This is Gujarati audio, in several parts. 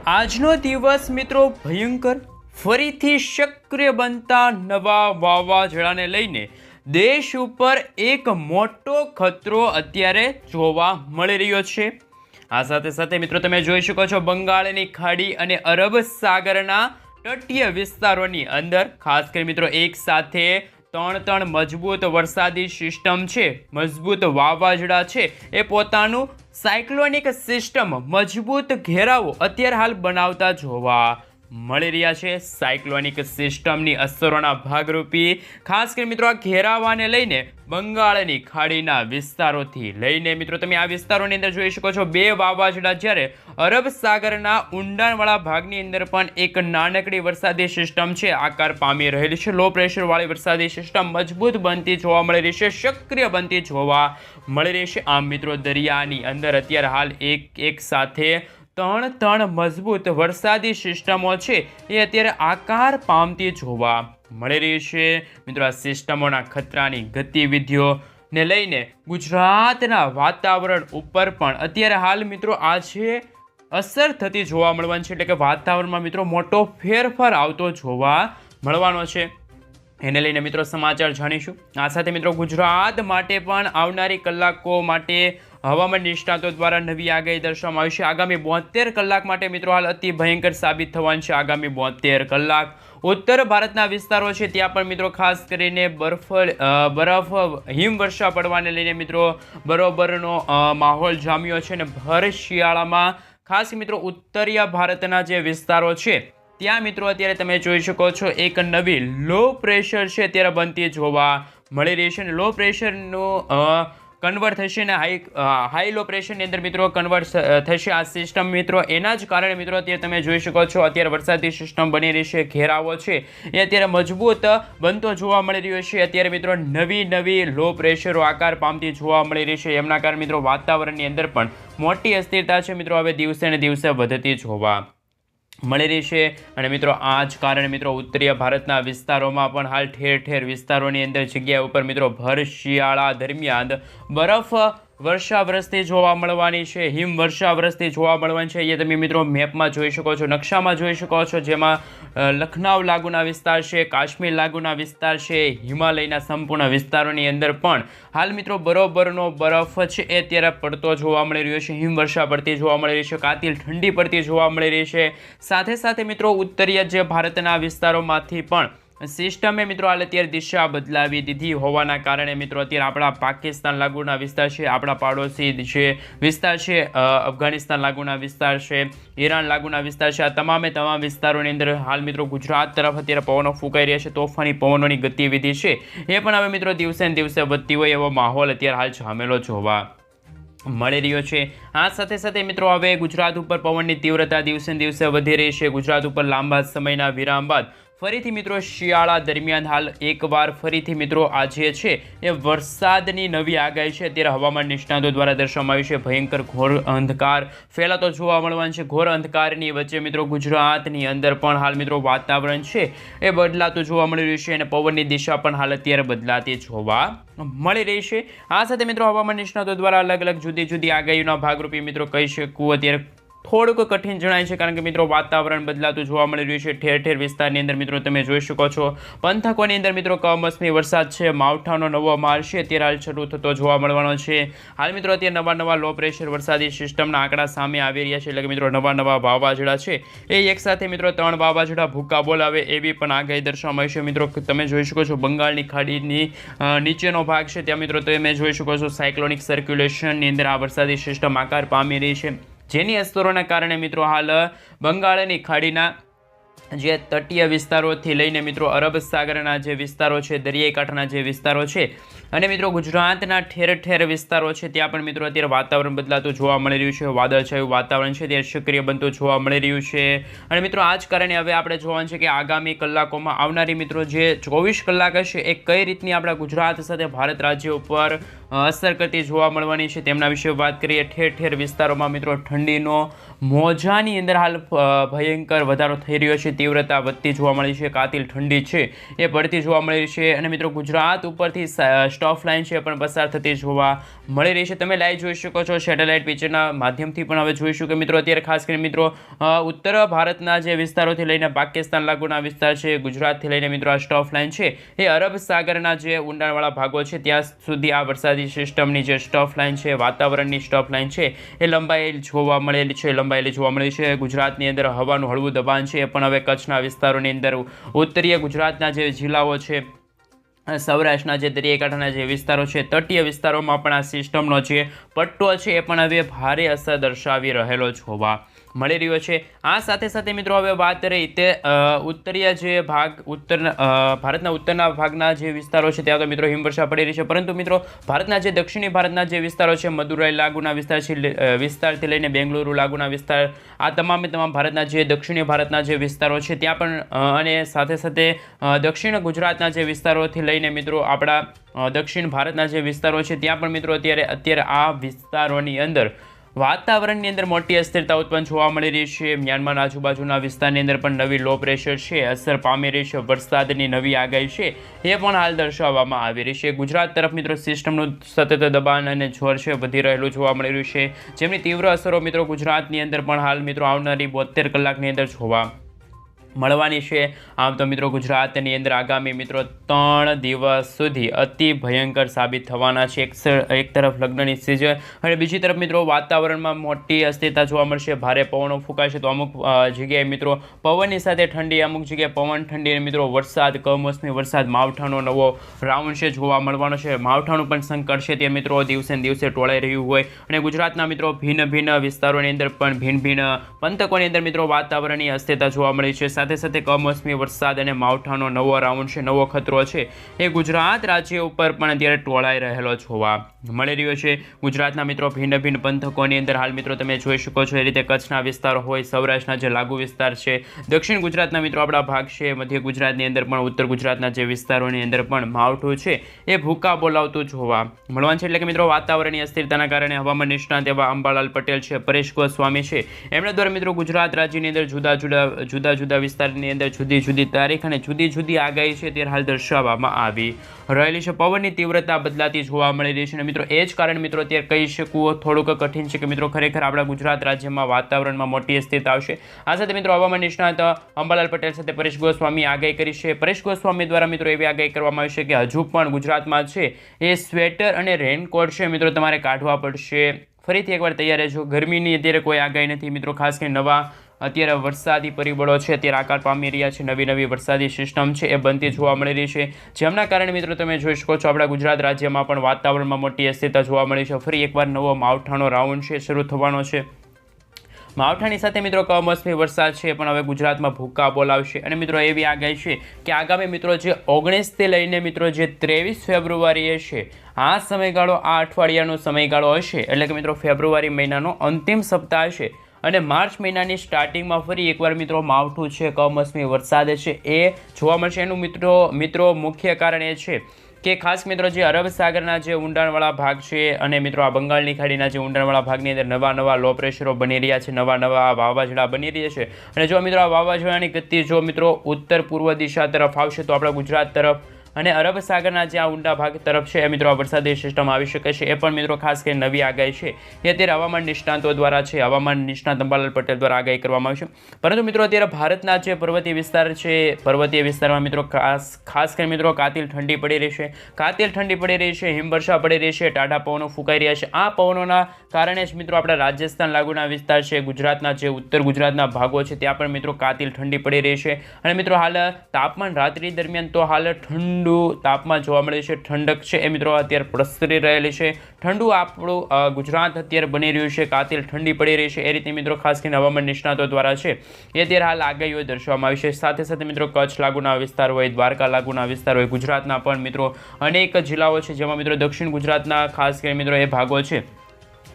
આજનો દિવસ મિત્રો ભયંકર ફરીથી સક્રિય બનતા નવા વાવાઝોડાને લઈને દેશ ઉપર એક મોટો ખતરો અત્યારે જોવા મળી રહ્યો છે। આ સાથે સાથે મિત્રો તમે જોઈ શકો છો બંગાળની ખાડી અને અરબ સાગરના તટીય વિસ્તારોની અંદર ખાસ કરી મિત્રો એક સાથે ત્રણ મજબૂત વરસાદી સિસ્ટમ છે, મજબૂત વાવાઝોડા છે, એ પોતાનું સાયક્લોનિક સિસ્ટમ મજબૂત ઘેરાવો અત્યારે હાલ બનાવતા જોવા મળી રહ્યા છે। સાયક્લોનિક સિસ્ટમની અસરોના ભાગરૂપી ખાસ કરી મિત્રો આ ઘેરાવાને લઈને બંગાળની ખાડીના વિસ્તારોથી લઈને મિત્રો તમે આ વિસ્તારોની અંદર જોઈ શકો છો બે વાવાઝોડા, જ્યારે અરબ સાગરના ઊંડાણવાળા ભાગની અંદર પણ એક નાનકડી વરસાદી સિસ્ટમ છે આકાર પામી રહેલી છે। લો પ્રેશરવાળી વરસાદી સિસ્ટમ મજબૂત બનતી જોવા મળી રહી છે, સક્રિય બનતી જોવા મળી રહી છે। આમ મિત્રો દરિયાની અંદર અત્યારે હાલ એક સાથે ત્રણ મજબૂત વરસાદી સિસ્ટમો છે એ અત્યારે આકાર પામતી જોવા મળી રહી છે। મિત્રો આ સિસ્ટમોના ખતરાની ગતિવિધિઓને લઈને ગુજરાતના વાતાવરણ ઉપર પણ અત્યારે હાલ મિત્રો આજે અસર થતી જોવા મળવાની છે, એટલે કે વાતાવરણમાં મિત્રો મોટો ફેરફાર આવતો જોવા મળવાનો છે। એને લઈને મિત્રો સમાચાર જાણીશું। આ સાથે મિત્રો ગુજરાત માટે પણ આવનારી કલાકો માટે હવામાન નિષ્ણાતો દ્વારા નવી આગાહી દર્શાવવામાં આવી છે। આગામી 72 કલાક માટે મિત્રો હાલ અતિ ભયંકર સાબિત થવાનું છે। આગામી 72 કલાક ઉત્તર ભારતના વિસ્તારો છે ત્યાં પણ મિત્રો ખાસ કરીને બરફ હિમવર્ષા પડવાને લઈને મિત્રો બરોબરનો માહોલ જામ્યો છે, અને ભર શિયાળામાં ખાસ મિત્રો ઉત્તરીય ભારતના જે વિસ્તારો છે ત્યાં મિત્રો અત્યારે તમે જોઈ શકો છો એક નવી લો પ્રેશર છે અત્યારે બનતી જોવા મળી રહી છે, અને લો પ્રેશરનું કન્વર્ટ થશે ને હાઈ લો પ્રેશરની અંદર મિત્રો કન્વર્ટ થશે આ સિસ્ટમ મિત્રો। એના જ કારણે મિત્રો અત્યારે તમે જોઈ શકો છો અત્યારે વરસાદી સિસ્ટમ બની રહી છે, ઘેરાવો છે એ અત્યારે મજબૂત બનતો જોવા મળી રહ્યો છે। અત્યારે મિત્રો નવી લો પ્રેશરો આકાર પામતી જોવા મળી રહી છે, એમના કારણે મિત્રો વાતાવરણની અંદર પણ મોટી અસ્થિરતા છે મિત્રો હવે દિવસે ને દિવસે વધતી જોવા મળી રહી છે। અને મિત્રો આ જ કારણે મિત્રો ઉત્તરીય ભારતના વિસ્તારોમાં પણ હાલ ઠેર વિસ્તારોની અંદર જગ્યા ઉપર મિત્રો ભર શિયાળા દરમિયાન બરફ વર્ષા વરસતી જોવા મળવાની છે, હિમ વર્ષા વરસતી જોવા મળવાની છે। એ તમે મિત્રો મેપમાં જોઈ શકો છો, નકશામાં જોઈ શકો છો, જેમાં લખનઉ લાગુના વિસ્તાર છે, કાશ્મીર લાગુના વિસ્તાર છે, હિમાલયના સંપૂર્ણ વિસ્તારોની અંદર પણ હાલ મિત્રો બરોબરનો બરફ છે એ અત્યારે પડતો જોવા મળી રહ્યો છે, હિમવર્ષા પડતી જોવા મળી રહી છે, કાતિલ ઠંડી પડતી જોવા મળી રહી છે। સાથે સાથે મિત્રો ઉત્તરીય જે ભારતના વિસ્તારોમાંથી પણ સિસ્ટમે મિત્રો હાલ અત્યારે દિશા બદલાવી દીધી હોવાના કારણે મિત્રો અત્યારે આપણા પાકિસ્તાન લાગુના વિસ્તાર છે, આપણા પાડોશી જે વિસ્તાર છે, અફઘાનિસ્તાન લાગુના વિસ્તાર છે, ઈરાન લાગુના વિસ્તાર છે, આ તમામ વિસ્તારોની અંદર હાલ મિત્રો ગુજરાત તરફ અત્યારે પવનો ફૂંકાઈ રહ્યા છે। તોફાની પવનોની ગતિવિધિ છે એ પણ હવે મિત્રો દિવસે ને દિવસે વધતી હોય એવો માહોલ અત્યારે હાલ જામેલો જોવા મળી રહ્યો છે। આ સાથે સાથે મિત્રો હવે ગુજરાત ઉપર પવનની તીવ્રતા દિવસે ને દિવસે વધી રહી છે। ગુજરાત ઉપર લાંબા સમયના વિરામ બાદ ફરીથી મિત્રો શિયાળા દરમિયાન હાલ એકવાર ફરીથી મિત્રો આજે છે એ વરસાદની નવી આગાહી છે અત્યારે હવામાન નિષ્ણાતો દ્વારા દર્શાવવામાં આવી છે। ભયંકર ઘોર અંધકાર ફેલાતો જોવા મળવાનું છે। ઘોર અંધકારની વચ્ચે મિત્રો ગુજરાતની અંદર પણ હાલ મિત્રો વાતાવરણ છે એ બદલાતું જોવા મળી રહ્યું છે, અને પવનની દિશા પણ હાલ અત્યારે બદલાતી જોવા મળી રહી છે। આ સાથે મિત્રો હવામાન નિષ્ણાતો દ્વારા અલગ જુદી આગાહીઓના ભાગરૂપે મિત્રો કહી શકું અત્યારે થોડુંક કઠિન જણાય છે, કારણ કે મિત્રો વાતાવરણ બદલાતું જોવા મળી રહ્યું છે। ઠેર વિસ્તારની અંદર મિત્રો તમે જોઈ શકો છો પંથકોની અંદર મિત્રો કમોસમી વરસાદ છે, માવઠાનો નવો માર છે અત્યારે હાલ શરૂ થતો જોવા મળવાનો છે। હાલ મિત્રો અત્યારે નવા લો પ્રેશર વરસાદી સિસ્ટમના આંકડા સામે આવી રહ્યા છે, એટલે કે મિત્રો નવા વાવાઝોડા છે એ એકસાથે મિત્રો 3 વાવાઝોડા ભૂકા બોલાવે એવી પણ આગાહી દર્શાવવામાં આવી છે। મિત્રો તમે જોઈ શકો છો બંગાળની ખાડીની નીચેનો ભાગ છે ત્યાં મિત્રો તમે જોઈ શકો છો સાયક્લોનિક સર્ક્યુલેશનની અંદર આ વરસાદી સિસ્ટમ આકાર પામી રહી છે, જેની અસરોના કારણે મિત્રો હાલ બંગાળની ખાડીના જે તટીય વિસ્તારોથી લઈને મિત્રો અરબ સાગરના જે વિસ્તારો છે, દરિયાઈ કાંઠાના જે વિસ્તારો છે, અને મિત્રો ગુજરાતના ઠેર વિસ્તારો છે ત્યાં પણ મિત્રો અત્યારે વાતાવરણ બદલાતું જોવા મળી રહ્યું છે। વાદળછાયું વાતાવરણ છે ત્યારે સક્રિય બનતું જોવા મળી રહ્યું છે, અને મિત્રો આ જ કારણે હવે આપણે જોવાનું છે કે આગામી કલાકોમાં આવનારી મિત્રો જે 24 કલાક હશે એ કઈ રીતની આપણા ગુજરાત સાથે ભારત રાજ્ય ઉપર અસર કરતી જોવા મળવાની છે તેમના વિશે વાત કરીએ. ઠેર ઠેર વિસ્તારોમાં મિત્રો ઠંડીનો મોજાની અંદર હાલ ભયંકર વધારો થઈ રહ્યો છે, તીવ્રતા વધતી જોવા મળી છે, કાતિલ ઠંડી છે એ પડતી જોવા મળી રહી છે. અને મિત્રો ગુજરાત ઉપરથી સ્ટોફ લાઇન છે પણ પસાર થતી જોવા મળી રહી છે. તમે લાઈવ જોઈ શકો છો સેટેલાઇટ પિક્ચરના માધ્યમથી પણ હવે જોઈશું કે મિત્રો અત્યારે ખાસ કરીને મિત્રો ઉત્તર ભારતના જે વિસ્તારોથી લઈને પાકિસ્તાન લાગુના વિસ્તાર છે, ગુજરાતથી લઈને મિત્રો આ સ્ટોફ લાઇન છે એ અરબ સાગરના જે ઊંડાણવાળા ભાગો છે ત્યાં સુધી આ વરસાદી સિસ્ટમની જે સ્ટોફ લાઇન છે, વાતાવરણની સ્ટોફ લાઇન છે એ લંબાયેલી જોવા મળેલી છે. ગુજરાતની અંદર હવાનું હળવું દબાણ છે એ પણ હવે કચ્છના વિસ્તારોની અંદર, ઉત્તરીય ગુજરાતના જે જિલ્લાઓ છે, સૌરાષ્ટ્રના જે દરિયાકાંઠાના જે વિસ્તારો છે, તટીય વિસ્તારોમાં પણ આ સિસ્ટમનો જે પટ્ટો છે એ પણ હવે ભારે અસર દર્શાવી રહેલો જોવા મળી રહ્યો છે. આ સાથે સાથે મિત્રો હવે વાત રહી તે ઉત્તરીય જે ભાગ ભારતના ઉત્તરના ભાગના જે વિસ્તારો છે ત્યાં તો મિત્રો હિમવર્ષા પડી રહી છે, પરંતુ મિત્રો ભારતના જે દક્ષિણી ભારતના જે વિસ્તારો છે, મદુરાઈ લાગુના વિસ્તારથી લઈને બેંગલુરુ લાગુના વિસ્તાર, આ તમામ ભારતના જે દક્ષિણી ભારતના જે વિસ્તારો છે ત્યાં પણ, અને સાથે સાથે દક્ષિણ ગુજરાતના જે વિસ્તારોથી લઈને મિત્રો આપણા દક્ષિણ ભારતના જે વિસ્તારો છે ત્યાં પણ મિત્રો અત્યારે આ વિસ્તારોની અંદર વાતાવરણની અંદર મોટી અસ્થિરતા ઉત્પન્ન જોવા મળી રહી છે. મ્યાનમારના આજુબાજુના વિસ્તારની અંદર પણ નવી લો પ્રેશર છે અસર પામી રહી છે, વરસાદની નવી આગાહી છે એ પણ હાલ દર્શાવવામાં આવી રહી છે. ગુજરાત તરફ મિત્રો સિસ્ટમનું સતત દબાણ અને જોર છે વધી રહેલું જોવા મળી રહ્યું છે, જેમની તીવ્ર અસરો મિત્રો ગુજરાતની અંદર પણ હાલ મિત્રો આવનારી 72 કલાકની અંદર જોવા મળવાની છે. આમ તો મિત્રો ગુજરાતની અંદર આગામી મિત્રો 3 દિવસ સુધી અતિ ભયંકર સાબિત થવાના છે. એક તરફ લગ્નની સિઝન અને બીજી તરફ મિત્રો વાતાવરણમાં મોટી અસ્થિરતા જોવા મળશે, ભારે પવનો ફૂંકાશે તો અમુક જગ્યાએ મિત્રો પવનની સાથે ઠંડી, અમુક જગ્યાએ પવન ઠંડી અને મિત્રો વરસાદ, કમોસમી વરસાદ, માવઠાનો નવો રાઉન્ડ છે જોવા મળવાનો છે. માવઠાનું પણ સંકટ છે તે મિત્રો દિવસે ને દિવસે ટોળાઈ રહ્યું હોય અને ગુજરાતના મિત્રો ભિન્ન વિસ્તારોની અંદર પણ ભિન્ન પંથકોની અંદર મિત્રો વાતાવરણની અસ્થિરતા જોવા મળી છે. સાથે સાથે કમોસમી વરસાદ અને માવઠાનો નવો રાઉન્ડ છે, નવો ખતરો છે એ ગુજરાત રાજ્ય ઉપર પણ અત્યારે ટોળાઈ રહેલો જોવા મળી રહ્યો છે. ગુજરાતના મિત્રો ભિન્ન પંથકોની અંદર હાલ મિત્રો તમે જોઈ શકો છો એ રીતે કચ્છના વિસ્તારો હોય, સૌરાષ્ટ્રના જે લાગુ વિસ્તાર છે, દક્ષિણ ગુજરાતના મિત્રો આપણા ભાગ છે, મધ્ય ગુજરાતની અંદર પણ, ઉત્તર ગુજરાતના જે વિસ્તારોની અંદર પણ માવઠું છે એ ભૂકા બોલાવતું જોવા મળવાનું છે. એટલે કે મિત્રો વાતાવરણની અસ્થિરતાના કારણે હવામાન નિષ્ણાત એવા અંબાલાલ પટેલ છે, પરેશ ગોસ્વામી છે, એમના દ્વારા મિત્રો ગુજરાત રાજ્યની અંદર જુદા વિસ્તારની અંદર જુદી તારીખ અને જુદી આગાહી છે તે હાલ દર્શાવવામાં આવી રહેલી છે. પવનની તીવ્રતા બદલાતી જોવા મળી રહી છે અને મિત્રો એ જ કારણ મિત્રો અત્યારે કહી શકવું થોડુંક કઠિન છે કે મિત્રો ખરેખર આપણા ગુજરાત રાજ્યમાં વાતાવરણમાં મોટી અસ્થિરતા આવશે. આ સાથે મિત્રો હવામાન નિષ્ણાત અંબાલાલ પટેલ સાથે પરેશ ગોસ્વામી આગાહી કરી છે. પરેશ ગોસ્વામી દ્વારા મિત્રો એવી આગાહી કરવામાં આવી છે કે હજુ પણ ગુજરાતમાં છે એ સ્વેટર અને રેનકોટ છે મિત્રો તમારે કાઢવા પડશે. ફરીથી એકવાર તૈયાર રહેજો. ગરમીની અત્યારે કોઈ આગાહી નથી મિત્રો, ખાસ કરીને નવા અત્યારે વરસાદી પરિબળો છે અત્યારે આકાર પામી રહ્યા છે, નવી વરસાદી સિસ્ટમ છે એ બનતી જોવા મળી રહી છે, જેમના કારણે મિત્રો તમે જોઈ શકો છો આપણા ગુજરાત રાજ્યમાં પણ વાતાવરણમાં મોટી અસ્થિરતા જોવા મળી છે. ફરી એકવાર નવો માવઠાનો રાઉન્ડ છે શરૂ થવાનો છે. માવઠાની સાથે મિત્રો કમોસમી વરસાદ છે પણ હવે ગુજરાતમાં ભૂકા બોલાવશે અને મિત્રો એવી આગાહી છે કે આગામી મિત્રો જે 19થી લઈને મિત્રો જે 23 ફેબ્રુઆરીએ છે આ સમયગાળો, આ અઠવાડિયાનો સમયગાળો હશે, એટલે કે મિત્રો ફેબ્રુઆરી મહિનાનો અંતિમ સપ્તાહ હશે અને માર્ચ મહિનાની સ્ટાર્ટિંગમાં ફરી એકવાર મિત્રો માવઠું છે, કમોસમી વરસાદ છે એ જોવા મળશે. એનું મિત્રો મુખ્ય કારણ એ છે કે ખાસ મિત્રો જે અરબ સાગરના જે ઊંડાણવાળા ભાગ છે અને મિત્રો આ બંગાળની ખાડીના જે ઊંડાણવાળા ભાગની અંદર નવા લો પ્રેશરો બની રહ્યા છે, નવા વાવાઝોડા બની રહ્યા છે અને જો મિત્રો આ વાવાઝોડાની ગતિ જો મિત્રો ઉત્તર પૂર્વ દિશા તરફ આવશે તો આપણા ગુજરાત તરફ અને અરબ સાગરના જે આ ઊંડા ભાગ તરફ છે એ મિત્રો આ વરસાદી સિસ્ટમ આવી શકે છે. એ પણ મિત્રો ખાસ કરીને નવી આગાહી છે એ અત્યારે હવામાન નિષ્ણાતો દ્વારા છે, હવામાન નિષ્ણાત અંબાલાલ પટેલ દ્વારા આગાહી કરવામાં આવી છે. પરંતુ મિત્રો અત્યારે ભારતના જે પર્વતીય વિસ્તાર છે, પર્વતીય વિસ્તારમાં મિત્રો ખાસ કરીને મિત્રો કાતિલ ઠંડી પડી રહી છે, હિમવર્ષા પડી રહી છે, ટાઢા પવનો ફૂંકાઈ રહ્યા છે. આ પવનોના કારણે જ મિત્રો આપણા રાજસ્થાન લાગુના વિસ્તાર છે, ગુજરાતના જે ઉત્તર ગુજરાતના ભાગો છે ત્યાં પણ મિત્રો કાતિલ ઠંડી પડી રહી છે અને મિત્રો હાલ તાપમાન રાત્રિ દરમિયાન તો હાલ ઠંડુ તાપમાન જોવા મળે છે, ઠંડક છે એ મિત્રો અત્યારે પ્રસરી રહેલી છે. ઠંડુ આપણું ગુજરાત અત્યારે બની રહ્યું છે, કાતિલ ઠંડી પડી રહી છે એ રીતે મિત્રો ખાસ કરીને હવામાન નિષ્ણાતો દ્વારા છે એ અત્યારે હાલ આગાહીઓ દર્શાવવામાં આવી છે. સાથે મિત્રો કચ્છ લાગુના વિસ્તાર હોય, દ્વારકા લાગુના વિસ્તાર હોય, ગુજરાતના પણ મિત્રો અનેક જિલ્લાઓ છે જેમાં મિત્રો દક્ષિણ ગુજરાતના ખાસ કરીને મિત્રો એ ભાગો છે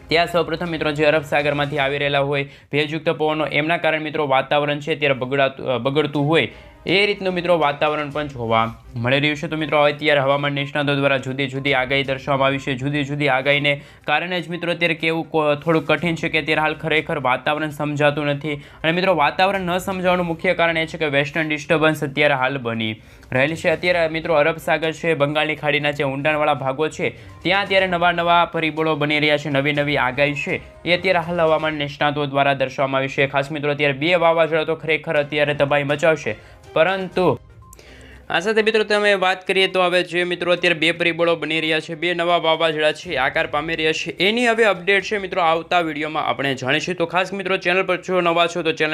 ત્યાં સૌપ્રથમ મિત્રો જે અરબ સાગરમાંથી આવી રહેલા હોય ભેજયુક્ત પવનો, એમના કારણે મિત્રો વાતાવરણ છે ત્યારે બગડતું હોય એ રીતનું મિત્રો વાતાવરણ પણ જોવા મળી રહ્યું છે. તો મિત્રો અત્યારે હવામાન નિષ્ણાતો દ્વારા જુદી જુદી આગાહી દર્શાવવામાં આવી છે. જુદી જુદી આગાહીને કારણે જ મિત્રો અત્યારે કેવું થોડું કઠિન છે કે અત્યારે હાલ ખરેખર વાતાવરણ સમજાતું નથી. અને મિત્રો વાતાવરણ ન સમજાવવાનું મુખ્ય કારણ એ છે કે વેસ્ટર્ન ડિસ્ટર્બન્સ અત્યારે હાલ બની રહેલી છે. અત્યારે મિત્રો અરબ સાગર છે, બંગાળની ખાડીના જે ઊંડાણવાળા ભાગો છે ત્યાં અત્યારે નવા પરિબળો બની રહ્યા છે. નવી આગાહી છે એ અત્યારે હાલ હવામાન નિષ્ણાતો દ્વારા દર્શાવવામાં આવી છે. ખાસ મિત્રો અત્યારે 2 વાવાઝોડા તો ખરેખર અત્યારે તબાહી મચાવશે, પરંતુ આ સાથે મિત્રો તમે વાત કરીએ તો હવે જે મિત્રો અત્યારે 2 પરિબળો બની રહ્યા છે, 2 નવા વાવાઝોડા છે આકાર પામી રહ્યા છે, એની હવે અપડેટ છે મિત્રો આવતા વિડીયોમાં આપણે જાણીશું. તો ખાસ મિત્રો ચેનલ પર જો નવા છો તો ચેનલ